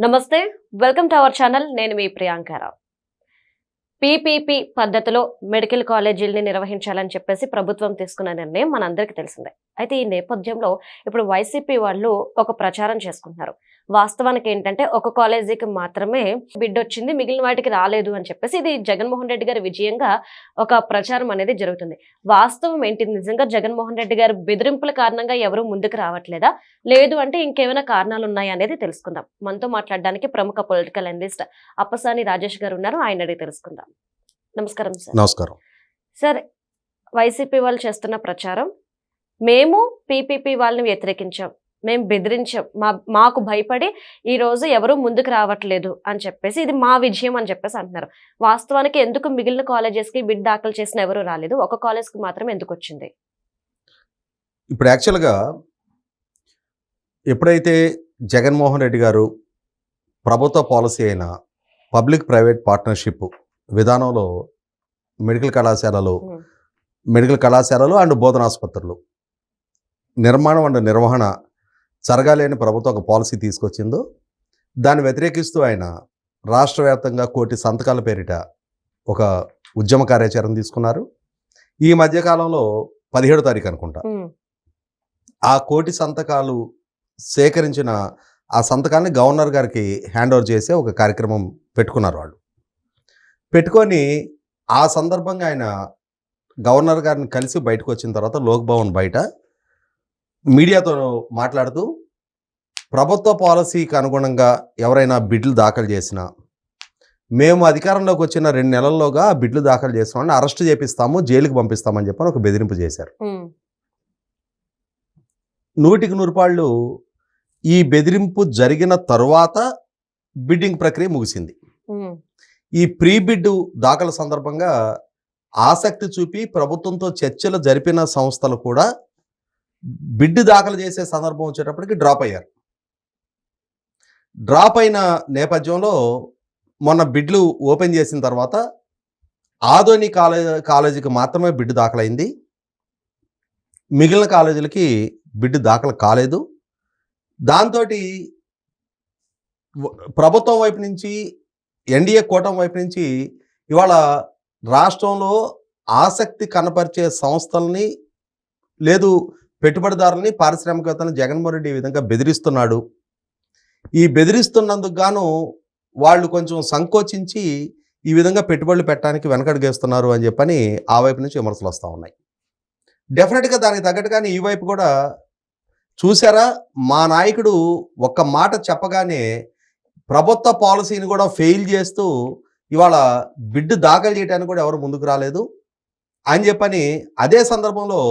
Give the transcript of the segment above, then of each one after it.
నమస్తే, welcome to our channel. నేను మీ Priyanka Rao. PPP పద్ధతిలో మెడికల్ కాలేజీల్ని నిర్వహించాలని చెప్పేసి ప్రభుత్వం తీసుకున్న నిర్ణయం మనందరికీ తెలిసిందే. అయితే ఈ నేపథ్యంలో ఇప్పుడు వైసీపీ వాళ్ళు ఒక ప్రచారం చేసుకుంటున్నారు. వాస్తవానికి ఏంటంటే ఒక కాలేజీకి మాత్రమే బిడ్ వచ్చింది, మిగిలిన వాటికి రాలేదు అని చెప్పేసి ఇది జగన్మోహన్ రెడ్డి గారి విజయంగా ఒక ప్రచారం అనేది జరుగుతుంది. వాస్తవం ఏంటి? నిజంగా జగన్మోహన్ రెడ్డి గారి బెదిరింపుల కారణంగా ఎవరు ముందుకు రావట్లేదా, లేదు అంటే ఇంకేమైనా కారణాలు ఉన్నాయా అనేది తెలుసుకుందాం. మనతో మాట్లాడడానికి ప్రముఖ పొలిటికల్ అనలిస్ట్ అప్పసాని రాజేష్ గారు ఉన్నారు. ఆయన అడిగి తెలుసుకుందాం. నమస్కారం సార్. నమస్కారం సార్, వైసీపీ వాళ్ళు చేస్తున్న ప్రచారం, మేము పీపీపీ వాళ్ళని వ్యతిరేకించాం, మేము బెదిరించాం, మాకు భయపడి ఈ రోజు ఎవరు ముందుకు రావట్లేదు అని చెప్పేసి ఇది మా విజయం అని చెప్పేసి అంటున్నారు. వాస్తవానికి ఎందుకు మిగిలిన కాలేజెస్కి బిడ్ దాఖలు చేసిన ఎవరు రాలేదు, ఒక కాలేజ్కి మాత్రం ఎందుకు వచ్చింది? ఇప్పుడు యాక్చువల్గా ఎప్పుడైతే జగన్మోహన్ రెడ్డి గారు ప్రభుత్వ పాలసీ అయిన పబ్లిక్ ప్రైవేట్ పార్ట్నర్షిప్ విధానంలో మెడికల్ కళాశాలలు అండ్ బోధనాసుపత్రులు నిర్మాణం అండ్ నిర్వహణ జరగాలని ప్రభుత్వం ఒక పాలసీ తీసుకొచ్చిందో దాన్ని వ్యతిరేకిస్తూ ఆయన రాష్ట్ర వ్యాప్తంగా 1 కోటి సంతకాల పేరిట ఒక ఉద్యమ కార్యాచరణ తీసుకున్నారు. ఈ మధ్యకాలంలో 17వ తారీఖు అనుకుంటా ఆ 1 కోటి సంతకాలు సేకరించిన ఆ సంతకాన్ని గవర్నర్ గారికి హ్యాండ్ ఓవర్ చేసే ఒక కార్యక్రమం పెట్టుకున్నారు. వాళ్ళు పెట్టుకొని ఆ సందర్భంగా ఆయన గవర్నర్ గారిని కలిసి బయటకు వచ్చిన తర్వాత లోక్ భవన్ బయట మీడియాతో మాట్లాడుతూ ప్రభుత్వ పాలసీకి అనుగుణంగా ఎవరైనా బిడ్లు దాఖలు చేసినా మేము అధికారంలోకి వచ్చిన 2 నెలల్లోగా బిడ్లు దాఖలు చేస్తామని అరెస్ట్ చేపిస్తాము, జైలుకి పంపిస్తామని చెప్పని ఒక బెదిరింపు చేశారు. 100కి 100 రూపాయలు ఈ బెదిరింపు జరిగిన తరువాత బిడ్డింగ్ ప్రక్రియ ముగిసింది. ఈ ప్రీ బిడ్ దాఖల సందర్భంగా ఆసక్తి చూపి ప్రభుత్వంతో చర్చలు జరిపిన సంస్థలు కూడా బిడ్ దాఖలు చేసే సందర్భం వచ్చేటప్పటికి డ్రాప్ అయ్యారు. డ్రాప్ అయిన నేపథ్యంలో మొన్న బిడ్లు ఓపెన్ చేసిన తర్వాత ఆదోని కాలేజీకి మాత్రమే బిడ్ దాఖలైంది, మిగిలిన కాలేజీలకి బిడ్ దాఖలు కాలేదు. దాంతో ప్రభుత్వం వైపు నుంచి, ఎన్డీఏ కూటమి వైపు నుంచి ఇవాళ రాష్ట్రంలో ఆసక్తి కనపరిచే సంస్థల్ని లేదు పెట్టుబడిదారులని, పారిశ్రామికవేత్తలను జగన్మోహన్ రెడ్డి ఈ విధంగా బెదిరిస్తున్నాడు. ఈ బెదిరిస్తున్నందుకు గాను వాళ్ళు కొంచెం సంకోచించి ఈ విధంగా పెట్టుబడులు పెట్టడానికి వెనకడుగేస్తున్నారు అని చెప్పని ఆ వైపు నుంచి విమర్శలు వస్తూ ఉన్నాయి. డెఫినెట్గా దానికి తగ్గట్టుగానే ఈ వైపు కూడా చూసారా, మా నాయకుడు ఒక్క మాట చెప్పగానే ప్రభుత్వ పాలసీని కూడా ఫెయిల్ చేస్తూ ఇవాళ బిడ్ దాఖలు చేయడానికి కూడా ఎవరు ముందుకు రాలేదు అని చెప్పని అదే సందర్భంలో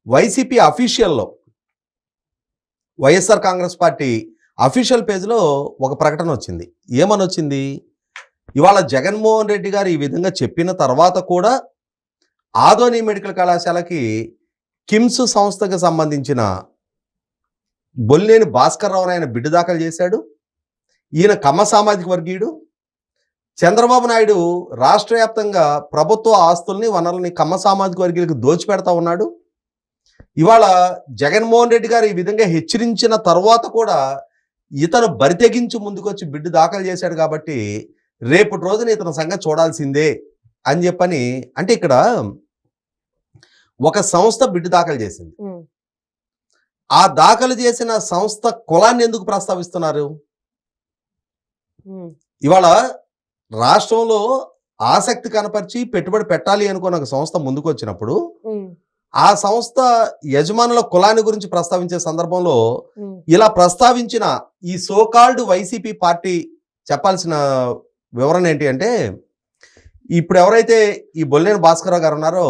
వైసీపీ అఫీషియల్లో, వైఎస్ఆర్ కాంగ్రెస్ పార్టీ అఫీషియల్ పేజ్లో ఒక ప్రకటన వచ్చింది. ఏమని వచ్చింది? ఇవాళ జగన్మోహన్ రెడ్డి గారు ఈ విధంగా చెప్పిన తర్వాత కూడా ఆదోని మెడికల్ కళాశాలకి కిమ్స్ సంస్థకు సంబంధించిన బొల్లేని భాస్కర్ రావు ఆయన బిడ్డు దాఖలు చేశాడు. ఈయన కమ్మ సామాజిక వర్గీయుడు. చంద్రబాబు నాయుడు రాష్ట్ర వ్యాప్తంగా ప్రభుత్వ ఆస్తుల్ని, వనరుల్ని కమ్మ సామాజిక వర్గీయులకు దోచిపెడతా ఉన్నాడు. ఇవాళ జగన్మోహన్ రెడ్డి గారు ఈ విధంగా హెచ్చరించిన తర్వాత కూడా ఇతను బరితెగించి ముందుకొచ్చి బిడ్డు దాఖలు చేశాడు కాబట్టి రేపటి రోజున ఇతను సంగతి చూడాల్సిందే అని చెప్పని. అంటే ఇక్కడ ఒక సంస్థ బిడ్డు దాఖలు చేసింది, ఆ దాఖలు చేసిన సంస్థ కులాన్ని ఎందుకు ప్రస్తావిస్తున్నారు? ఇవాళ రాష్ట్రంలో ఆసక్తి కనపరిచి పెట్టుబడి పెట్టాలి అనుకున్న ఒక సంస్థ ముందుకు వచ్చినప్పుడు ఆ సంస్థ యజమానుల కులాన్ని గురించి ప్రస్తావించే సందర్భంలో ఇలా ప్రస్తావించిన ఈ సోకాల్డ్ వైసీపీ పార్టీ చెప్పాల్సిన వివరణ ఏంటి అంటే, ఇప్పుడు ఎవరైతే ఈ బొల్లేని భాస్కరరావు గారు ఉన్నారో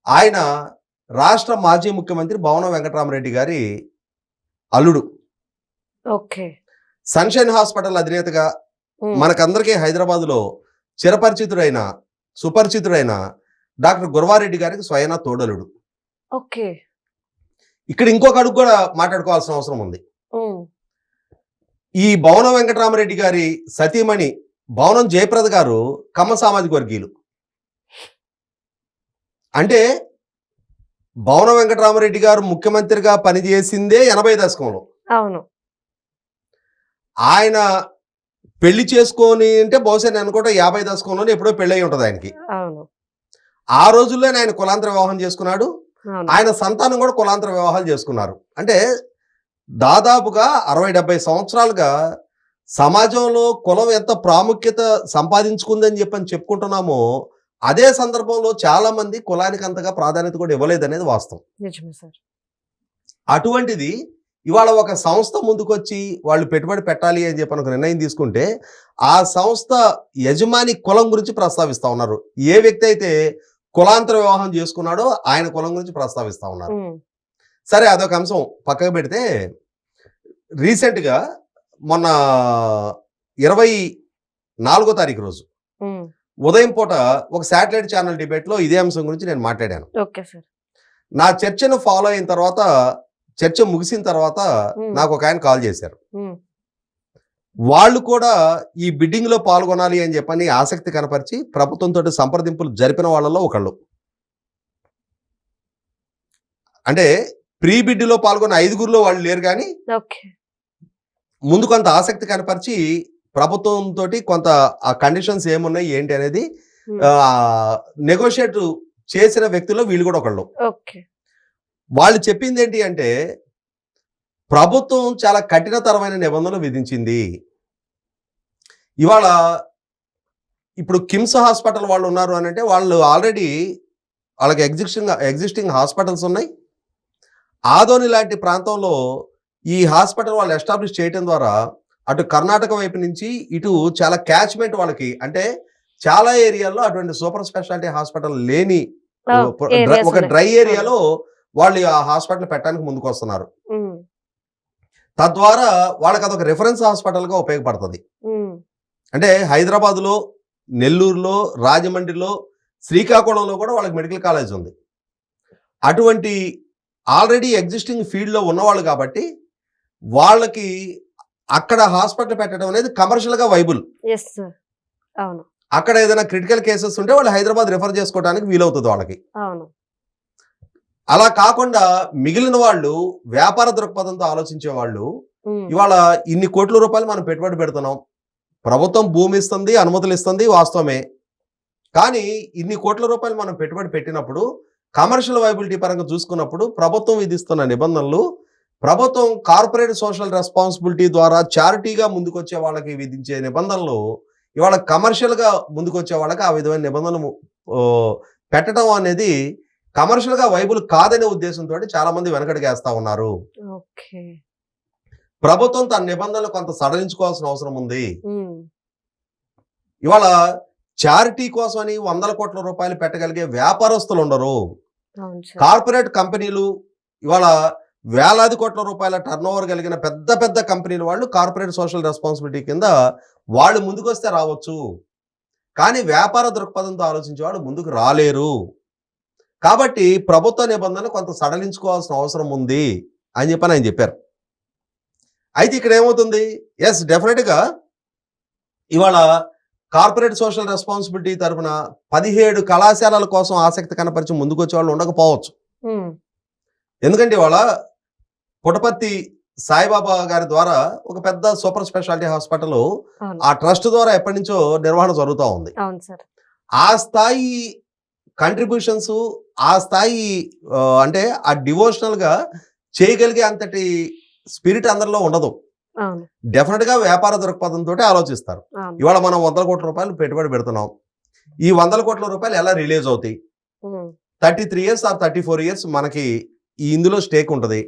ఆయన రాష్ట్ర మాజీ ముఖ్యమంత్రి భవనం వెంకటరామరెడ్డి గారి అల్లుడు. ఓకే. సన్షైన్ హాస్పిటల్ అధినేతగా మనకందరికీ హైదరాబాద్లో చిరపరిచితుడైన, సుపరిచితుడైన డాక్టర్ గురవారెడ్డి గారికి స్వయనా తోడలుడు. ఓకే. ఇక్కడ ఇంకొక అడుగు కూడా మాట్లాడుకోవాల్సిన అవసరం ఉంది. ఈ భవనం వెంకటరామరెడ్డి గారి సతీమణి భవనం జయప్రద గారు కమ్మ సామాజిక వర్గీయులు. అంటే భవనం వెంకటరామరెడ్డి గారు ముఖ్యమంత్రిగా పనిచేసిందే 80 దశకంలో. అవును. ఆయన పెళ్లి చేసుకొని అంటే బహుశా నేను అనుకుంటా 50 దశకంలోనే ఎప్పుడో పెళ్ళి అయి ఉంటుంది ఆయనకి. అవును. ఆ రోజుల్లోనే ఆయన కులాంతర వివాహం చేసుకున్నాడు. అవును. ఆయన సంతానం కూడా కులాంతర వివాహాలు చేసుకున్నారు. అంటే దాదాపుగా 60-70 సంవత్సరాలుగా సమాజంలో కులం ఎంత ప్రాముఖ్యత సంపాదించుకుందని చెప్పని చెప్పుకుంటున్నామో, అదే సందర్భంలో చాలా మంది కులానికి అంతగా ప్రాధాన్యత కూడా ఇవ్వలేదనేది వాస్తవం. నిజమే సార్. అటువంటిది ఇవాళ ఒక సంస్థ ముందుకొచ్చి వాళ్ళు పెట్టుబడి పెట్టాలి అని చెప్పని ఒక నిర్ణయం తీసుకుంటే, ఆ సంస్థ యజమాని కులం గురించి ప్రస్తావిస్తా ఉన్నారు. ఏ వ్యక్తి అయితే కులాంతర వివాహం చేసుకున్నాడో ఆయన కులం గురించి ప్రస్తావిస్తా ఉన్నారు. సరే, అదొక అంశం పక్కకు పెడితే, రీసెంట్గా మొన్న 24వ తారీఖు రోజు ఉదయం పూట ఒక శాటిలైట్ ఛానల్ డిబేట్లో ఇదే అంశం గురించి నేను మాట్లాడాను. Okay sir. నా చర్చను ఫాలో అయిన తర్వాత, చర్చ ముగిసిన తర్వాత నాకు ఒక ఆయన కాల్ చేశారు. వాళ్ళు కూడా ఈ బిడ్డింగ్ లో పాల్గొనాలి అని చెప్పని ఆసక్తి కనపరిచి ప్రభుత్వంతో సంప్రదింపులు జరిపిన వాళ్ళలో ఒకళ్ళు. అంటే ప్రీ బిడ్లో పాల్గొన్న 5గురిలో వాళ్ళు లేరు, కానీ ముందు కొంత ఆసక్తి కనపరిచి ప్రభుత్వంతో కొంత ఆ కండిషన్స్ ఏమున్నాయి ఏంటి అనేది నెగోషియేట్ చేసిన వ్యక్తుల్లో వీళ్ళు కూడా ఒకళ్ళు. వాళ్ళు చెప్పింది ఏంటి అంటే, ప్రభుత్వం చాలా కఠినతరమైన నిబంధనలు విధించింది. ఇవాళ ఇప్పుడు కిమ్స్ హాస్పిటల్ వాళ్ళు ఉన్నారు అని అంటే, వాళ్ళు ఆల్రెడీ వాళ్ళకి ఎగ్జిస్టింగ్ హాస్పిటల్స్ ఉన్నాయి. ఆదోని లాంటి ప్రాంతంలో ఈ హాస్పిటల్ వాళ్ళు ఎస్టాబ్లిష్ చేయడం ద్వారా అటు కర్ణాటక వైపు నుంచి ఇటు చాలా క్యాచ్మెంట్ వాళ్ళకి, అంటే చాలా ఏరియాల్లో అటువంటి సూపర్ స్పెషాలిటీ హాస్పిటల్ లేని ఒక డ్రై ఏరియాలో వాళ్ళు ఆ హాస్పిటల్ పెట్టడానికి ముందుకు వస్తున్నారు. తద్వారా వాళ్ళకి అదొక రిఫరెన్స్ హాస్పిటల్గా ఉపయోగపడుతుంది. అంటే హైదరాబాద్లో, నెల్లూరులో, రాజమండ్రిలో, శ్రీకాకుళంలో కూడా వాళ్ళకి మెడికల్ కాలేజ్ ఉంది. అటువంటి ఆల్రెడీ ఎగ్జిస్టింగ్ ఫీల్డ్లో ఉన్నవాళ్ళు కాబట్టి వాళ్ళకి అక్కడ హాస్పిటల్ పెట్టడం అనేది కమర్షియల్గా వైబుల్. అక్కడ ఏదైనా క్రిటికల్ కేసెస్ ఉంటే వాళ్ళు హైదరాబాద్ రిఫర్ చేసుకోవడానికి వీలవుతుంది వాళ్ళకి. అలా కాకుండా మిగిలిన వాళ్ళు వ్యాపార దృక్పథంతో ఆలోచించే వాళ్ళు ఇవాళ ఇన్ని కోట్ల రూపాయలు మనం పెట్టుబడి పెడుతున్నాం, ప్రభుత్వం భూమి ఇస్తుంది, అనుమతులు ఇస్తుంది, వాస్తవమే. కానీ ఇన్ని కోట్ల రూపాయలు మనం పెట్టుబడి పెట్టినప్పుడు కమర్షియల్ వైబిలిటీ పరంగా చూసుకున్నప్పుడు ప్రభుత్వం విధిస్తున్న నిబంధనలు, ప్రభుత్వం కార్పొరేట్ సోషల్ రెస్పాన్సిబిలిటీ ద్వారా చారిటీగా ముందుకొచ్చే వాళ్ళకి విధించే నిబంధనలు ఇవాళ కమర్షియల్గా ముందుకొచ్చే వాళ్ళకి ఆ విధమైన నిబంధనలు పెట్టడం అనేది కమర్షియల్గా వైబుల్ కాదనే ఉద్దేశంతో చాలా మంది వెనకడిగేస్తా ఉన్నారు. ప్రభుత్వం తన నిబంధనలు కొంత సడలించుకోవాల్సిన అవసరం ఉంది. ఇవాళ చారిటీ కోసమని 100 కోట్ల రూపాయలు పెట్టగలిగే వ్యాపారస్తులు ఉండరు. కార్పొరేట్ కంపెనీలు ఇవాళ వేలాది కోట్ల రూపాయల టర్నోవర్ కలిగిన పెద్ద పెద్ద కంపెనీలు వాళ్ళు కార్పొరేట్ సోషల్ రెస్పాన్సిబిలిటీ కింద వాళ్ళు ముందుకొస్తే రావచ్చు, కానీ వ్యాపార దృక్పథంతో ఆలోచించే వాళ్ళు ముందుకు రాలేరు. కాబట్టి ప్రభుత్వ నిబంధనలు కొంత సడలించుకోవాల్సిన అవసరం ఉంది అని చెప్పని ఆయన చెప్పారు. అయితే ఇక్కడ ఏమవుతుంది, ఎస్ డెఫినెట్గా ఇవాళ కార్పొరేట్ సోషల్ రెస్పాన్సిబిలిటీ తరఫున 17 కళాశాలల కోసం ఆసక్తి కనపరిచి ముందుకు వచ్చే వాళ్ళు ఉండకపోవచ్చు. ఎందుకంటే ఇవాళ పుట్టపర్తి సాయిబాబా గారి ద్వారా ఒక పెద్ద సూపర్ స్పెషాలిటీ హాస్పిటల్ ఆ ట్రస్ట్ ద్వారా ఎప్పటి నుంచో నిర్వహణ జరుగుతూ ఉంది. ఆ స్థాయి కంట్రిబ్యూషన్స్, ఆ స్థాయి అంటే ఆ డివోషనల్ గా చేయగలిగే అంతటి స్పిరిట్ అందరిలో ఉండదు. డెఫినెట్ గా వ్యాపార దృక్పథంతో ఆలోచిస్తారు. ఇవాళ మనం 100 కోట్ల రూపాయలు పెట్టుబడి పెడుతున్నాం, ఈ 100 కోట్ల రూపాయలు ఎలా రిలీజ్ అవుతాయి? 33 years ఆర్ 34 years మనకి ఇందులో స్టేక్ ఉంటుంది.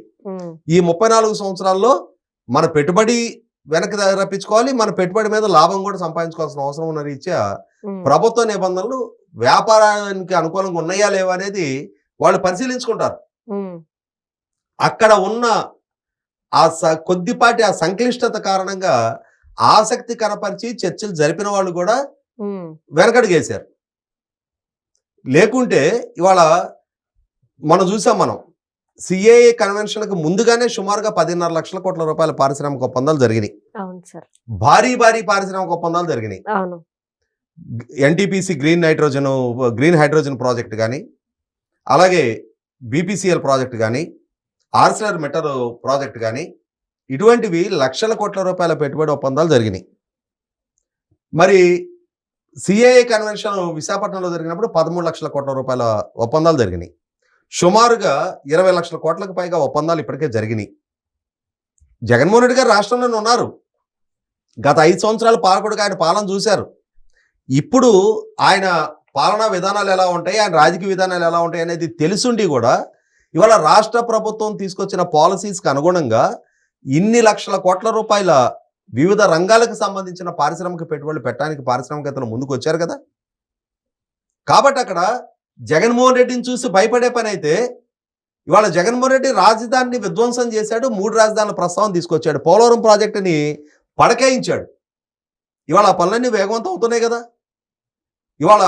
ఈ 34 సంవత్సరాల్లో మన పెట్టుబడి వెనక్కి రప్పించుకోవాలి, మన పెట్టుబడి మీద లాభం కూడా సంపాదించుకోవాల్సిన అవసరం ఉన్న రీత్యా ప్రభుత్వ నిబంధనలు వ్యాపారానికి అనుకూలంగా ఉన్నాయా లేవా అనేది వాళ్ళు పరిశీలించుకుంటారు. అక్కడ ఉన్న ఆ కొద్దిపాటి ఆ సంక్లిష్టత కారణంగా ఆసక్తి కనపరిచి చర్చలు జరిపిన వాళ్ళు కూడా వెనకడుగేశారు. లేకుంటే ఇవాళ మనం చూసాం, మనం సిఏఏ కన్వెన్షన్కి ముందుగానే సుమారుగా 10.5 లక్షల కోట్ల రూపాయల పారిశ్రామిక ఒప్పందాలు జరిగినాయి. భారీ పారిశ్రామిక ఒప్పందాలు జరిగినాయి. ఎన్టీపీసీ గ్రీన్ హైడ్రోజన్ ప్రాజెక్ట్ కానీ, అలాగే బీపీసీఎల్ ప్రాజెక్ట్ కానీ, ఆర్సిలర్ మెటర్ ప్రాజెక్ట్ కానీ, ఇటువంటివి లక్షల కోట్ల రూపాయల పెట్టుబడి ఒప్పందాలు జరిగినాయి. మరి సిఐఏ కన్వెన్షన్ విశాఖపట్నంలో జరిగినప్పుడు 13 లక్షల కోట్ల రూపాయల ఒప్పందాలు జరిగినాయి. సుమారుగా 20 లక్షల కోట్లకు పైగా ఒప్పందాలు ఇప్పటికే జరిగినాయి. జగన్మోహన్ రెడ్డి గారు రాష్ట్రంలోనే ఉన్నారు. గత 5 సంవత్సరాల పాలకుడిగా ఆయన పాలన చూశారు. ఇప్పుడు ఆయన పాలనా విధానాలు ఎలా ఉంటాయి, ఆయన రాజకీయ విధానాలు ఎలా ఉంటాయి అనేది తెలుసుండి కూడా ఇవాళ రాష్ట్ర ప్రభుత్వం తీసుకొచ్చిన పాలసీస్కి అనుగుణంగా ఇన్ని లక్షల కోట్ల రూపాయల వివిధ రంగాలకు సంబంధించిన పారిశ్రామిక పెట్టుబడులు పెట్టడానికి పారిశ్రామికవేత్తలు ముందుకు వచ్చారు కదా. కాబట్టి అక్కడ జగన్మోహన్ రెడ్డిని చూసి భయపడే పని అయితే ఇవాళ జగన్మోహన్ రెడ్డి రాజధానిని విధ్వంసం చేశాడు, 3 రాజధానుల ప్రస్తావన తీసుకొచ్చాడు, పోలవరం ప్రాజెక్టుని పడకేయించాడు. ఇవాళ ఆ పనులన్నీ వేగవంతం అవుతున్నాయి కదా. ఇవాళ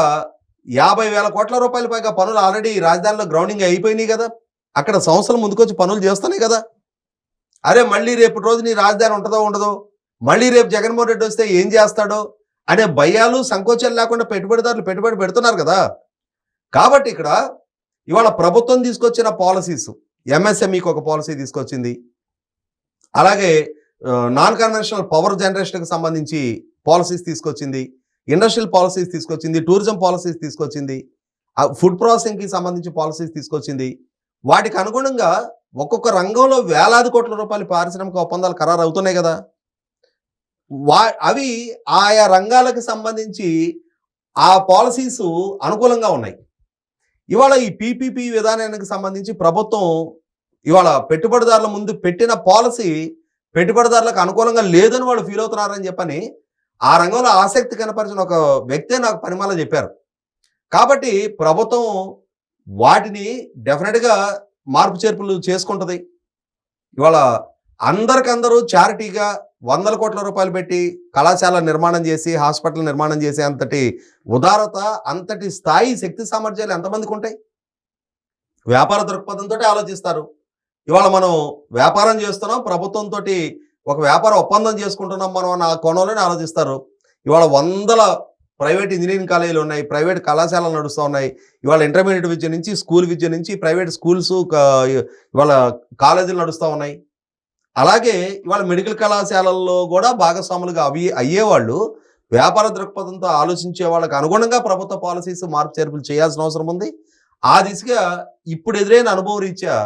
50,000 కోట్ల రూపాయల పైగా పనులు ఆల్రెడీ రాజధానిలో గ్రౌండింగ్ అయిపోయినాయి కదా. అక్కడ సంస్థలు ముందుకొచ్చి పనులు చేస్తున్నాయి కదా. అరే మళ్ళీ రేపు రోజు నీ రాజధాని ఉంటుందో ఉండదో, మళ్ళీ రేపు జగన్మోహన్ రెడ్డి వస్తే ఏం చేస్తాడో అనే భయాలు సంకోచాలు లేకుండా పెట్టుబడిదారులు పెట్టుబడి పెడుతున్నారు కదా. కాబట్టి ఇక్కడ ఇవాళ ప్రభుత్వం తీసుకొచ్చిన పాలసీస్, ఎంఎస్ఎంఈకి ఒక పాలసీ తీసుకొచ్చింది, అలాగే నాన్ కన్వెన్షనల్ పవర్ జనరేషన్కి సంబంధించి పాలసీస్ తీసుకొచ్చింది, ఇండస్ట్రియల్ పాలసీస్ తీసుకొచ్చింది, టూరిజం పాలసీస్ తీసుకొచ్చింది, ఫుడ్ ప్రాసెసింగ్కి సంబంధించి పాలసీస్ తీసుకొచ్చింది. వాటికి అనుగుణంగా ఒక్కొక్క రంగంలో వేలాది కోట్ల రూపాయల పారిశ్రామిక ఒప్పందాలు ఖరారు అవుతున్నాయి కదా. అవి ఆయా రంగాలకు సంబంధించి ఆ పాలసీస్ అనుకూలంగా ఉన్నాయి. ఇవాళ ఈ పీపీపీ విధానానికి సంబంధించి ప్రభుత్వం ఇవాళ పెట్టుబడిదారుల ముందు పెట్టిన పాలసీ పెట్టుబడిదారులకు అనుకూలంగా లేదని వాళ్ళు ఫీల్ అవుతున్నారని చెప్పని ఆ రంగంలో ఆసక్తి కనపరిచిన ఒక వ్యక్తే నాకు పరిమాల చెప్పారు. కాబట్టి ప్రభుత్వం వాటిని డెఫినెట్గా మార్పు చేర్పులు చేసుకుంటుంది. ఇవాళ అందరికందరూ చారిటీగా 100 కోట్ల రూపాయలు పెట్టి కళాశాల నిర్మాణం చేసి హాస్పిటల్ నిర్మాణం చేసే అంతటి ఉదారత, అంతటి స్థాయి, శక్తి సామర్థ్యాలు ఎంతమందికి ఉంటాయి? వ్యాపార దృక్పథంతో ఆలోచిస్తారు. ఇవాళ మనం వ్యాపారం చేస్తున్నాం, ప్రభుత్వంతో ఒక వ్యాపార ఒప్పందం చేసుకుంటున్నాం మనం అన్న కోణంలోనే ఆలోచిస్తారు. ఇవాళ 100 ప్రైవేట్ ఇంజనీరింగ్ కాలేజీలు ఉన్నాయి, ప్రైవేట్ కళాశాలలు నడుస్తూ ఉన్నాయి. ఇవాళ ఇంటర్మీడియట్ విద్య నుంచి, స్కూల్ విద్య నుంచి ప్రైవేట్ స్కూల్స్, ఇవాళ కాలేజీలు నడుస్తూ ఉన్నాయి. అలాగే ఇవాళ మెడికల్ కళాశాలల్లో కూడా భాగస్వాములుగా అయ్యేవాళ్ళు వ్యాపార దృక్పథంతో ఆలోచించే వాళ్ళకి అనుగుణంగా ప్రభుత్వ పాలసీస్ మార్పు చేర్పులు చేయాల్సిన అవసరం ఉంది. ఆ దిశగా ఇప్పుడు ఎదురైన అనుభవం రీత్యా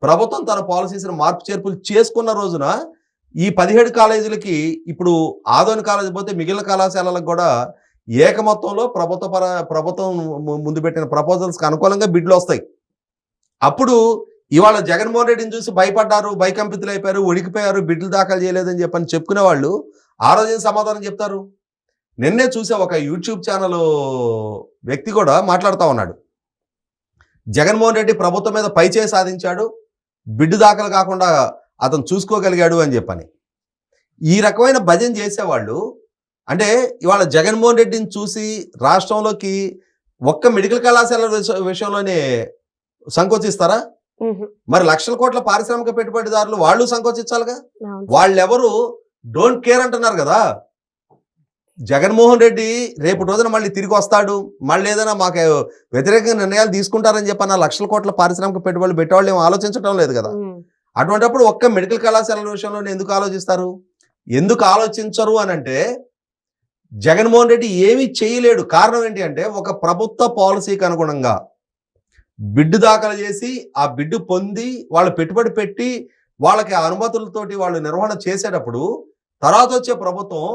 ప్రభుత్వం తన పాలసీస్ని మార్పు చేర్పులు చేసుకున్న రోజున ఈ 17 కాలేజీలకి ఇప్పుడు ఆదోని కాలేజీ పోతే మిగిలిన కళాశాలలకు కూడా ఏకమొత్తంలో ప్రభుత్వం ముందు పెట్టిన ప్రపోజల్స్కి అనుకూలంగా బిడ్లు వస్తాయి. అప్పుడు ఇవాళ జగన్మోహన్ రెడ్డిని చూసి భయపడ్డారు, భయకంపితులు అయిపోయారు, ఉడికిపోయారు, బిడ్లు దాఖలు చేయలేదని చెప్పని చెప్పుకునే వాళ్ళు ఆ రోజు సమాధానం చెప్తారు. నిన్నే చూసే ఒక యూట్యూబ్ ఛానల్ వ్యక్తి కూడా మాట్లాడుతూ ఉన్నాడు. జగన్మోహన్ రెడ్డి ప్రభుత్వం మీద పైచేయి సాధించాడు, బిడ్డు దాఖలు కాకుండా అతను చూసుకోగలిగాడు అని చెప్పని. ఈ రకమైన భజన చేసేవాళ్ళు అంటే ఇవాళ జగన్మోహన్ రెడ్డిని చూసి రాష్ట్రంలోకి ఒక్క మెడికల్ కళాశాల విషయంలోనే సంకోచిస్తారా? మరి లక్షల కోట్ల పారిశ్రామిక పెట్టుబడిదారులు వాళ్ళు సంకోచించాలిగా. వాళ్ళెవరు డోంట్ కేర్ అంటున్నారు కదా. జగన్మోహన్ రెడ్డి రేపు రోజున మళ్ళీ తిరిగి వస్తాడు, మళ్ళీ ఏదైనా మాకు వ్యతిరేకంగా నిర్ణయాలు తీసుకుంటారని చెప్పన్న లక్షల కోట్ల పారిశ్రామిక పెట్టుబడులు పెట్టేవాళ్ళు ఏం ఆలోచించడం లేదు కదా. అటువంటిప్పుడు ఒక్క మెడికల్ కళాశాలల విషయంలో ఎందుకు ఆలోచిస్తారు? ఎందుకు ఆలోచించరు అని అంటే జగన్మోహన్ రెడ్డి ఏమీ చేయలేడు. కారణం ఏంటి అంటే ఒక ప్రభుత్వ పాలసీకి అనుగుణంగా బిడ్డు దాఖలు చేసి ఆ బిడ్డు పొంది వాళ్ళు పెట్టుబడి పెట్టి వాళ్ళకి అనుమతులతోటి వాళ్ళు నిర్వహణ చేసేటప్పుడు తర్వాత వచ్చే ప్రభుత్వం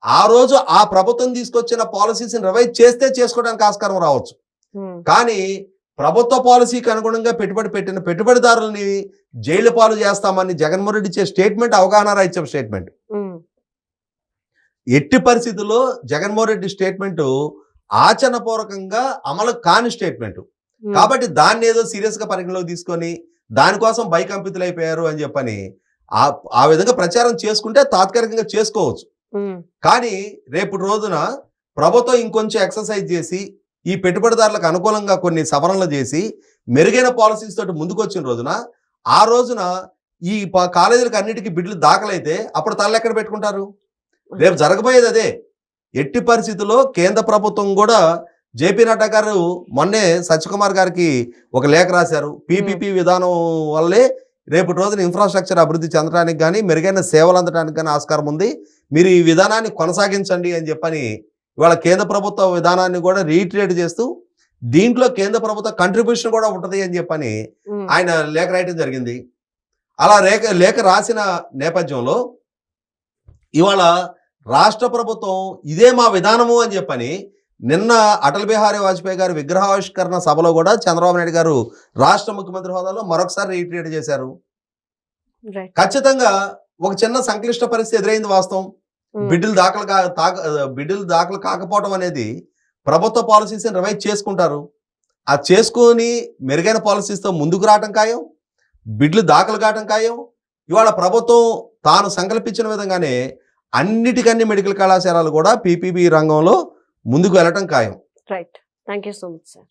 ఆ రోజు ఆ ప్రభుత్వం తీసుకొచ్చిన పాలసీస్ని రివైజ్ చేస్తే చేసుకోవడానికి ఆస్కారం రావచ్చు. కానీ ప్రభుత్వ పాలసీకి అనుగుణంగా పెట్టుబడి పెట్టిన పెట్టుబడిదారుల్ని జైలు పాలు చేస్తామని జగన్మోహన్ రెడ్డి ఇచ్చే స్టేట్మెంట్ అవగాహన రాహిత్యం స్టేట్మెంట్. ఎట్టి పరిస్థితుల్లో జగన్మోహన్ రెడ్డి స్టేట్మెంట్ ఆచరణపూర్వకంగా అమలు కాని స్టేట్మెంట్. కాబట్టి దాన్ని ఏదో సీరియస్ గా పరిగణలోకి తీసుకొని దానికోసం భయకంపితులైపోయారు అని చెప్పని ఆ విధంగా ప్రచారం చేసుకుంటే తాత్కాలికంగా చేసుకోవచ్చు. కానీ రేపు రోజున ప్రభుత్వం ఇంకొంచెం ఎక్సర్సైజ్ చేసి ఈ పెట్టుబడిదారులకు అనుకూలంగా కొన్ని సవరణలు చేసి మెరుగైన పాలసీస్ తోటి ముందుకు వచ్చిన రోజున ఆ రోజున ఈ కాలేజీలకు అన్నిటికీ బిడ్లు దాఖలైతే అప్పుడు తల ఎక్కడ పెట్టుకుంటారు? రేపు జరగబోయేది అదే. ఎట్టి పరిస్థితుల్లో కేంద్ర ప్రభుత్వం కూడా జేపీ నడ్డా గారు మొన్నే సత్యకుమార్ గారికి ఒక లేఖ రాశారు. పీపీపీ విధానం వల్లే రేపటి రోజున ఇన్ఫ్రాస్ట్రక్చర్ అభివృద్ధి చెందడానికి కానీ మెరుగైన సేవలు అందడానికి కానీ ఆస్కారం ఉంది. మీరు ఈ విధానాన్ని కొనసాగించండి అని చెప్పని ఇవాళ కేంద్ర ప్రభుత్వ విధానాన్ని కూడా రీట్రేట్ చేస్తూ దీంట్లో కేంద్ర ప్రభుత్వ కంట్రిబ్యూషన్ కూడా ఉంటుంది అని చెప్పని ఆయన లేఖ రాయటం జరిగింది. అలా లేఖ రాసిన నేపథ్యంలో ఇవాళ రాష్ట్ర ప్రభుత్వం ఇదే మా విధానము అని చెప్పని నిన్న అటల్ బిహారీ వాజ్పేయి గారి విగ్రహావిష్కరణ సభలో కూడా చంద్రబాబు నాయుడు గారు రాష్ట్ర ముఖ్యమంత్రి హోదాలో మరొకసారి రీట్రేట్ చేశారు. ఖచ్చితంగా ఒక చిన్న సంక్లిష్ట పరిస్థితి ఎదురైంది వాస్తవం. బిడ్డలు దాఖలు కాకపోవడం అనేది ప్రభుత్వ పాలసీస్ని రివైజ్ చేసుకుంటారు. అది చేసుకొని మెరుగైన పాలసీస్తో ముందుకు రావటం ఖాయం, బిడ్డలు దాఖలు కావటం ఖాయం. ఇవాళ ప్రభుత్వం తాను సంకల్పించిన విధంగానే అన్నిటికన్నీ మెడికల్ కళాశాలలు కూడా పీపీపీ రంగంలో ముందుకు వెళ్ళటం ఖాయం. Right, thank you so much sir.